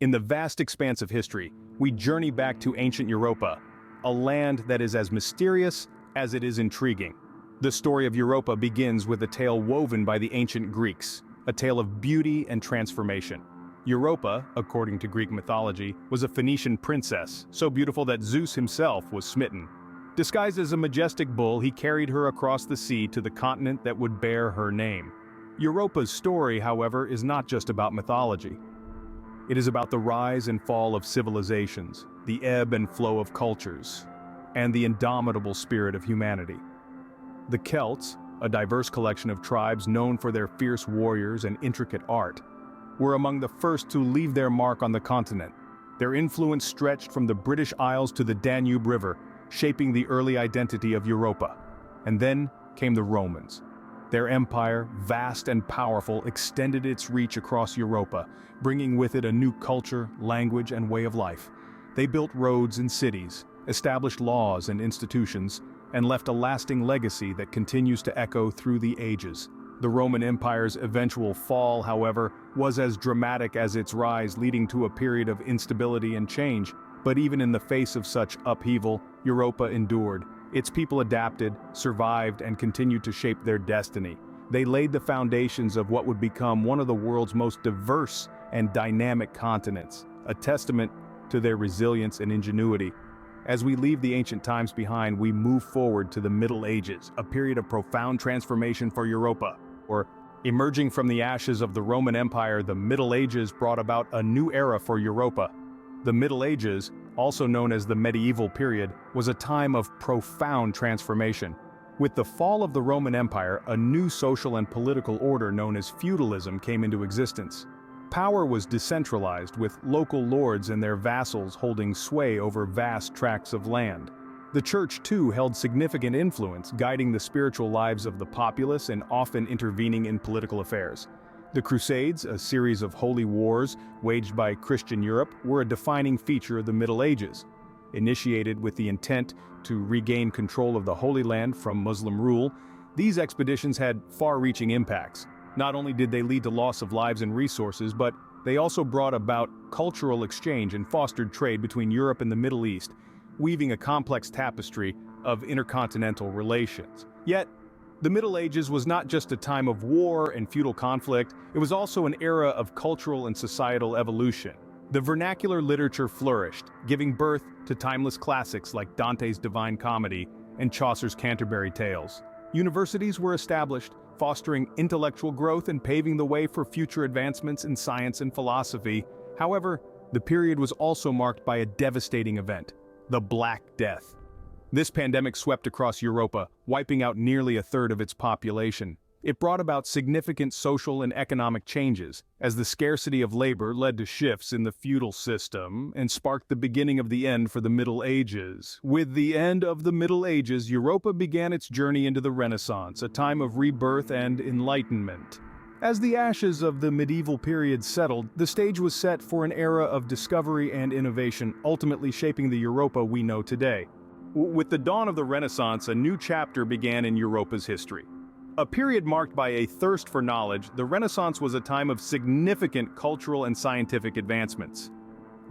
In the vast expanse of history, we journey back to ancient Europa, a land that is as mysterious as it is intriguing. The story of Europa begins with a tale woven by the ancient Greeks, a tale of beauty and transformation. Europa, according to Greek mythology, was a Phoenician princess, so beautiful that Zeus himself was smitten. Disguised as a majestic bull, he carried her across the sea to the continent that would bear her name. Europa's story, however, is not just about mythology. It is about the rise and fall of civilizations, the ebb and flow of cultures, and the indomitable spirit of humanity. The Celts, a diverse collection of tribes known for their fierce warriors and intricate art, were among the first to leave their mark on the continent. Their influence stretched from the British Isles to the Danube River, shaping the early identity of Europa. And then came the Romans. Their empire, vast and powerful, extended its reach across Europa, bringing with it a new culture, language, and way of life. They built roads and cities, established laws and institutions, and left a lasting legacy that continues to echo through the ages. The Roman Empire's eventual fall, however, was as dramatic as its rise, leading to a period of instability and change. But even in the face of such upheaval, Europa endured. Its people adapted, survived, and continued to shape their destiny. They laid the foundations of what would become one of the world's most diverse and dynamic continents, a testament to their resilience and ingenuity. As we leave the ancient times behind, we move forward to the Middle Ages, a period of profound transformation for Europa. Emerging from the ashes of the Roman Empire, the Middle Ages brought about a new era for Europa. The Middle Ages, also known as the medieval period, was a time of profound transformation. With the fall of the Roman Empire, a new social and political order known as feudalism came into existence. Power was decentralized, with local lords and their vassals holding sway over vast tracts of land. The church, too, held significant influence, guiding the spiritual lives of the populace and often intervening in political affairs. The Crusades, a series of holy wars waged by Christian Europe, were a defining feature of the Middle Ages. Initiated with the intent to regain control of the Holy Land from Muslim rule, these expeditions had far-reaching impacts. Not only did they lead to loss of lives and resources, but they also brought about cultural exchange and fostered trade between Europe and the Middle East, weaving a complex tapestry of intercontinental relations. Yet, the Middle Ages was not just a time of war and feudal conflict, it was also an era of cultural and societal evolution. The vernacular literature flourished, giving birth to timeless classics like Dante's Divine Comedy and Chaucer's Canterbury Tales. Universities were established, fostering intellectual growth and paving the way for future advancements in science and philosophy. However, the period was also marked by a devastating event: the Black Death. This pandemic swept across Europa, wiping out nearly a third of its population. It brought about significant social and economic changes, as the scarcity of labor led to shifts in the feudal system and sparked the beginning of the end for the Middle Ages. With the end of the Middle Ages, Europa began its journey into the Renaissance, a time of rebirth and enlightenment. As the ashes of the medieval period settled, the stage was set for an era of discovery and innovation, ultimately shaping the Europa we know today. With the dawn of the Renaissance, a new chapter began in Europa's history. A period marked by a thirst for knowledge, the Renaissance was a time of significant cultural and scientific advancements.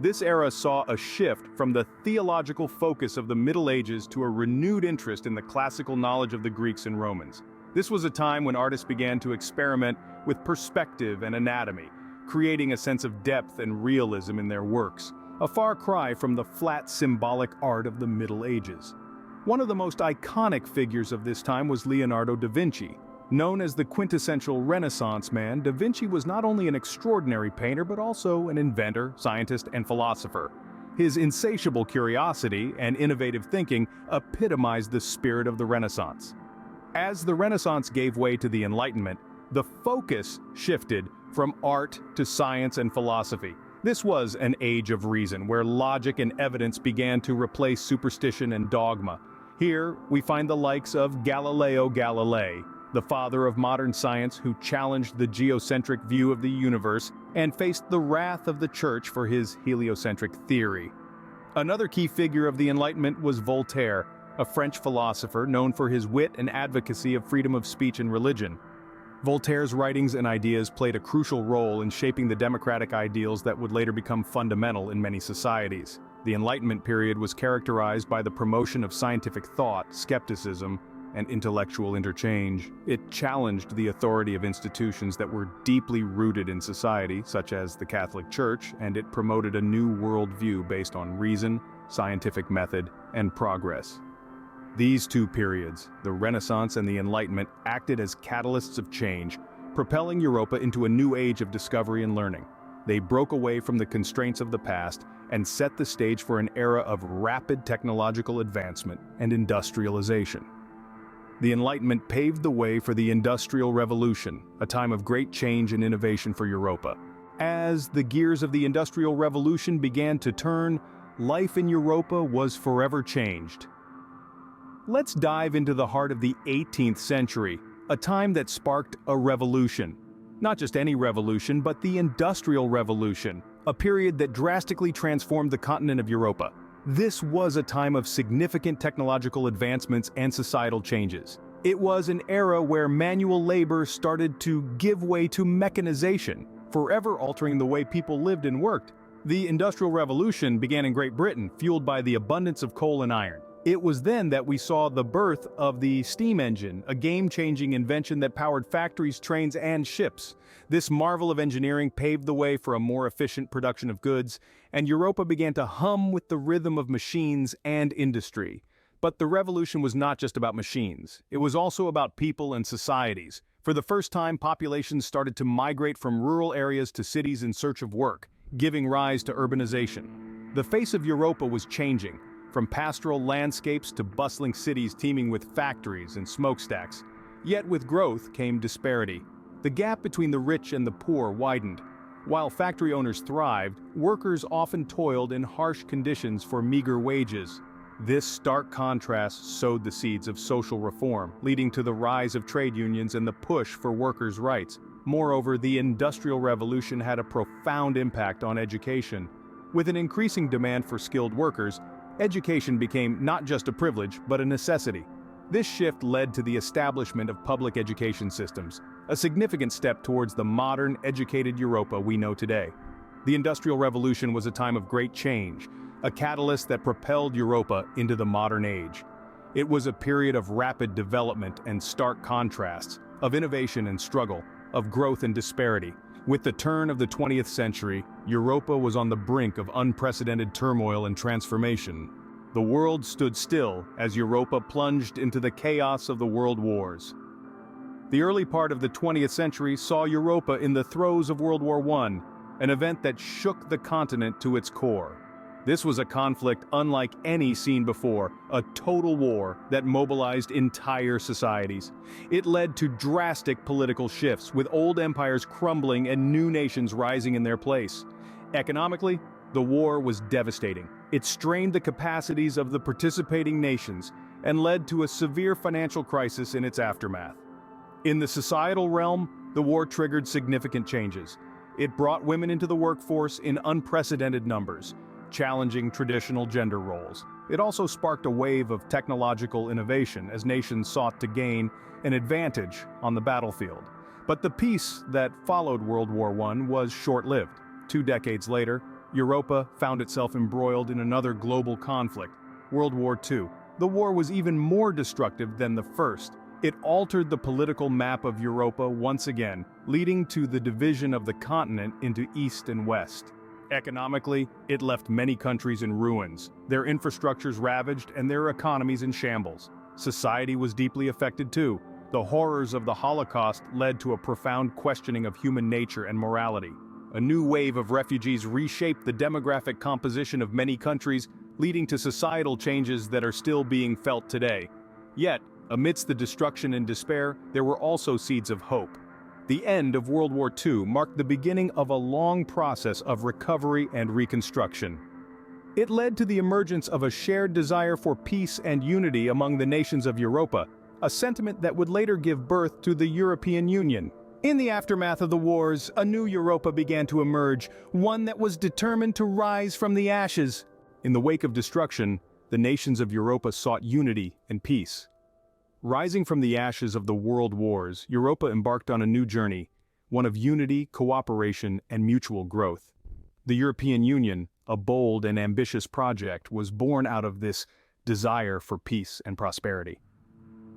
This era saw a shift from the theological focus of the Middle Ages to a renewed interest in the classical knowledge of the Greeks and Romans. This was a time when artists began to experiment with perspective and anatomy, creating a sense of depth and realism in their works, a far cry from the flat symbolic art of the Middle Ages. One of the most iconic figures of this time was Leonardo da Vinci. Known as the quintessential Renaissance man, da Vinci was not only an extraordinary painter but also an inventor, scientist, and philosopher. His insatiable curiosity and innovative thinking epitomized the spirit of the Renaissance. As the Renaissance gave way to the Enlightenment, the focus shifted from art to science and philosophy. This was an age of reason, where logic and evidence began to replace superstition and dogma. Here, we find the likes of Galileo Galilei, the father of modern science who challenged the geocentric view of the universe and faced the wrath of the Church for his heliocentric theory. Another key figure of the Enlightenment was Voltaire, a French philosopher known for his wit and advocacy of freedom of speech and religion. Voltaire's writings and ideas played a crucial role in shaping the democratic ideals that would later become fundamental in many societies. The Enlightenment period was characterized by the promotion of scientific thought, skepticism, and intellectual interchange. It challenged the authority of institutions that were deeply rooted in society, such as the Catholic Church, and it promoted a new worldview based on reason, scientific method, and progress. These two periods, the Renaissance and the Enlightenment, acted as catalysts of change, propelling Europa into a new age of discovery and learning. They broke away from the constraints of the past and set the stage for an era of rapid technological advancement and industrialization. The Enlightenment paved the way for the Industrial Revolution, a time of great change and innovation for Europa. As the gears of the Industrial Revolution began to turn, life in Europa was forever changed. Let's dive into the heart of the 18th century, a time that sparked a revolution. Not just any revolution, but the Industrial Revolution, a period that drastically transformed the continent of Europa. This was a time of significant technological advancements and societal changes. It was an era where manual labor started to give way to mechanization, forever altering the way people lived and worked. The Industrial Revolution began in Great Britain, fueled by the abundance of coal and iron. It was then that we saw the birth of the steam engine, a game-changing invention that powered factories, trains, and ships. This marvel of engineering paved the way for a more efficient production of goods, and Europa began to hum with the rhythm of machines and industry. But the revolution was not just about machines. It was also about people and societies. For the first time, populations started to migrate from rural areas to cities in search of work, giving rise to urbanization. The face of Europa was changing, from pastoral landscapes to bustling cities teeming with factories and smokestacks. Yet with growth came disparity. The gap between the rich and the poor widened. While factory owners thrived, workers often toiled in harsh conditions for meager wages. This stark contrast sowed the seeds of social reform, leading to the rise of trade unions and the push for workers' rights. Moreover, the Industrial Revolution had a profound impact on education. With an increasing demand for skilled workers, education became not just a privilege, but a necessity. This shift led to the establishment of public education systems, a significant step towards the modern, educated Europa we know today. The Industrial Revolution was a time of great change, a catalyst that propelled Europa into the modern age. It was a period of rapid development and stark contrasts, of innovation and struggle, of growth and disparity. With the turn of the 20th century, Europa was on the brink of unprecedented turmoil and transformation. The world stood still as Europa plunged into the chaos of the world wars. The early part of the 20th century saw Europa in the throes of World War I, an event that shook the continent to its core. This was a conflict unlike any seen before, a total war that mobilized entire societies. It led to drastic political shifts, with old empires crumbling and new nations rising in their place. Economically, the war was devastating. It strained the capacities of the participating nations and led to a severe financial crisis in its aftermath. In the societal realm, the war triggered significant changes. It brought women into the workforce in unprecedented numbers, challenging traditional gender roles. It also sparked a wave of technological innovation as nations sought to gain an advantage on the battlefield. But the peace that followed World War I was short-lived. 2 decades later, Europa found itself embroiled in another global conflict, World War II. The war was even more destructive than the first. It altered the political map of Europa once again, leading to the division of the continent into East and West. Economically, it left many countries in ruins, their infrastructures ravaged and their economies in shambles. Society was deeply affected too. The horrors of the Holocaust led to a profound questioning of human nature and morality. A new wave of refugees reshaped the demographic composition of many countries, leading to societal changes that are still being felt today. Yet, amidst the destruction and despair, there were also seeds of hope. The end of World War II marked the beginning of a long process of recovery and reconstruction. It led to the emergence of a shared desire for peace and unity among the nations of Europa, a sentiment that would later give birth to the European Union. In the aftermath of the wars, a new Europa began to emerge, one that was determined to rise from the ashes. In the wake of destruction, the nations of Europa sought unity and peace. Rising from the ashes of the world wars, Europa embarked on a new journey, one of unity, cooperation, and mutual growth. The European Union, a bold and ambitious project, was born out of this desire for peace and prosperity.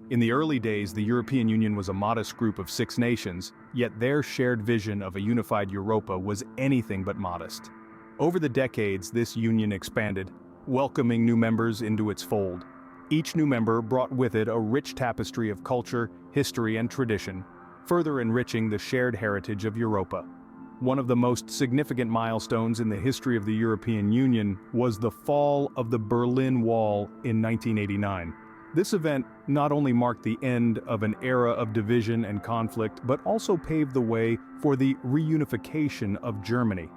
In the early days, the European Union was a modest group of 6 nations, yet their shared vision of a unified Europa was anything but modest. Over the decades, this union expanded, welcoming new members into its fold. Each new member brought with it a rich tapestry of culture, history, and tradition, further enriching the shared heritage of Europa. One of the most significant milestones in the history of the European Union was the fall of the Berlin Wall in 1989. This event not only marked the end of an era of division and conflict, but also paved the way for the reunification of Germany.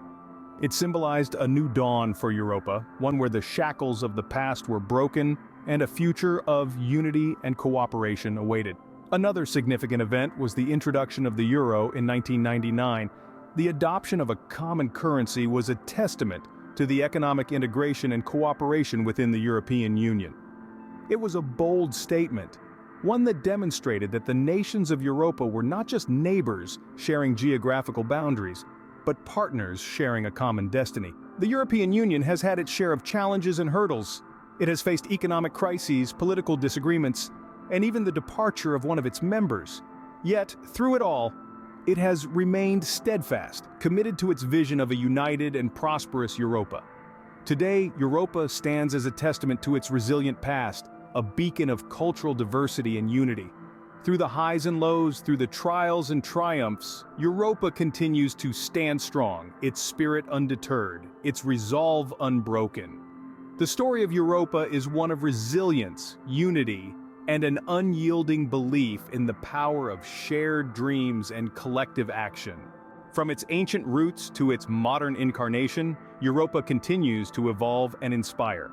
It symbolized a new dawn for Europa, one where the shackles of the past were broken and a future of unity and cooperation awaited. Another significant event was the introduction of the euro in 1999. The adoption of a common currency was a testament to the economic integration and cooperation within the European Union. It was a bold statement, one that demonstrated that the nations of Europa were not just neighbors sharing geographical boundaries, but partners sharing a common destiny. The European Union has had its share of challenges and hurdles. It has faced economic crises, political disagreements, and even the departure of one of its members. Yet, through it all, it has remained steadfast, committed to its vision of a united and prosperous Europa. Today, Europa stands as a testament to its resilient past, a beacon of cultural diversity and unity. Through the highs and lows, through the trials and triumphs, Europa continues to stand strong, its spirit undeterred, its resolve unbroken. The story of Europa is one of resilience, unity, and an unyielding belief in the power of shared dreams and collective action. From its ancient roots to its modern incarnation, Europa continues to evolve and inspire.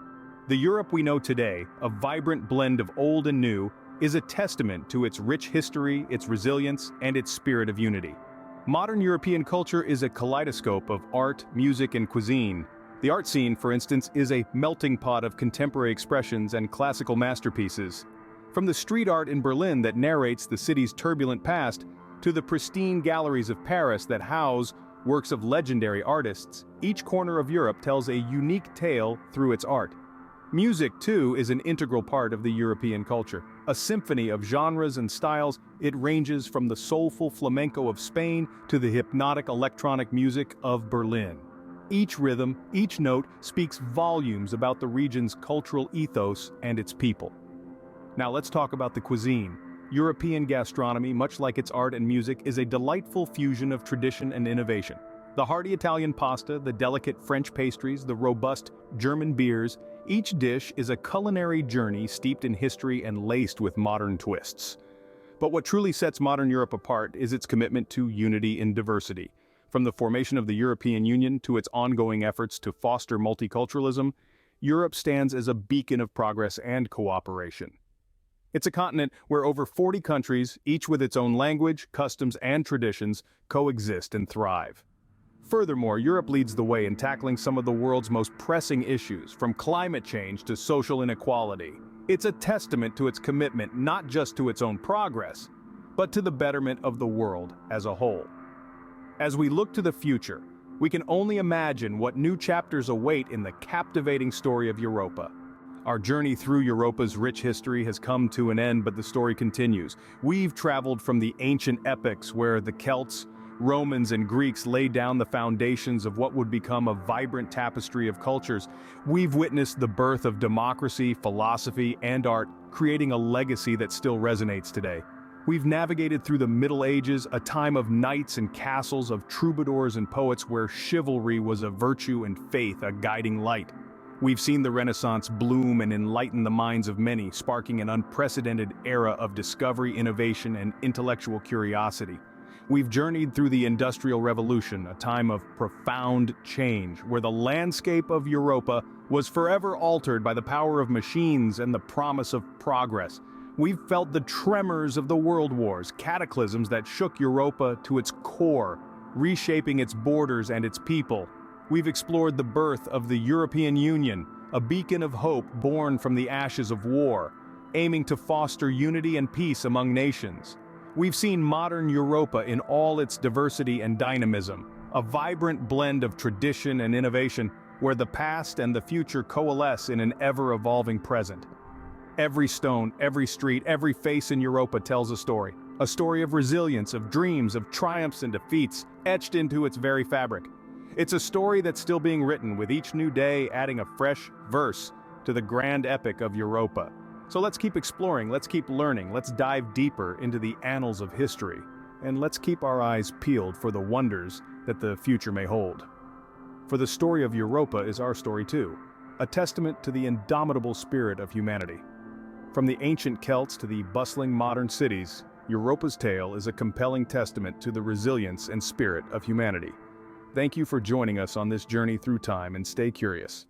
The Europe we know today, a vibrant blend of old and new, is a testament to its rich history, its resilience, and its spirit of unity. Modern European culture is a kaleidoscope of art, music, and cuisine. The art scene, for instance, is a melting pot of contemporary expressions and classical masterpieces. From the street art in Berlin that narrates the city's turbulent past, to the pristine galleries of Paris that house works of legendary artists, each corner of Europe tells a unique tale through its art. Music, too, is an integral part of the European culture. A symphony of genres and styles, it ranges from the soulful flamenco of Spain to the hypnotic electronic music of Berlin. Each rhythm, each note speaks volumes about the region's cultural ethos and its people. Now let's talk about the cuisine. European gastronomy, much like its art and music, is a delightful fusion of tradition and innovation. The hearty Italian pasta, the delicate French pastries, the robust German beers, each dish is a culinary journey steeped in history and laced with modern twists. But what truly sets modern Europe apart is its commitment to unity in diversity. From the formation of the European Union to its ongoing efforts to foster multiculturalism, Europe stands as a beacon of progress and cooperation. It's a continent where over 40 countries, each with its own language, customs, and traditions, coexist and thrive. Furthermore, Europe leads the way in tackling some of the world's most pressing issues, from climate change to social inequality. It's a testament to its commitment not just to its own progress, but to the betterment of the world as a whole. As we look to the future, we can only imagine what new chapters await in the captivating story of Europa. Our journey through Europa's rich history has come to an end, but the story continues. We've traveled from the ancient epics where the Celts, Romans, and Greeks laid down the foundations of what would become a vibrant tapestry of cultures. We've witnessed the birth of democracy, philosophy, and art, creating a legacy that still resonates today. We've navigated through the Middle Ages, a time of knights and castles, of troubadours and poets where chivalry was a virtue and faith a guiding light. We've seen the Renaissance bloom and enlighten the minds of many, sparking an unprecedented era of discovery, innovation, and intellectual curiosity. We've journeyed through the Industrial Revolution, a time of profound change, where the landscape of Europa was forever altered by the power of machines and the promise of progress. We've felt the tremors of the world wars, cataclysms that shook Europa to its core, reshaping its borders and its people. We've explored the birth of the European Union, a beacon of hope born from the ashes of war. aiming to foster unity and peace among nations. We've seen modern Europa in all its diversity and dynamism, a vibrant blend of tradition and innovation where the past and the future coalesce in an ever-evolving present. Every stone, every street, every face in Europa tells a story of resilience, of dreams, of triumphs and defeats, etched into its very fabric. It's a story that's still being written, with each new day adding a fresh verse to the grand epic of Europa. So let's keep exploring, let's keep learning, let's dive deeper into the annals of history, and let's keep our eyes peeled for the wonders that the future may hold. For the story of Europa is our story too, a testament to the indomitable spirit of humanity. From the ancient Celts to the bustling modern cities, Europa's tale is a compelling testament to the resilience and spirit of humanity. Thank you for joining us on this journey through time, and stay curious.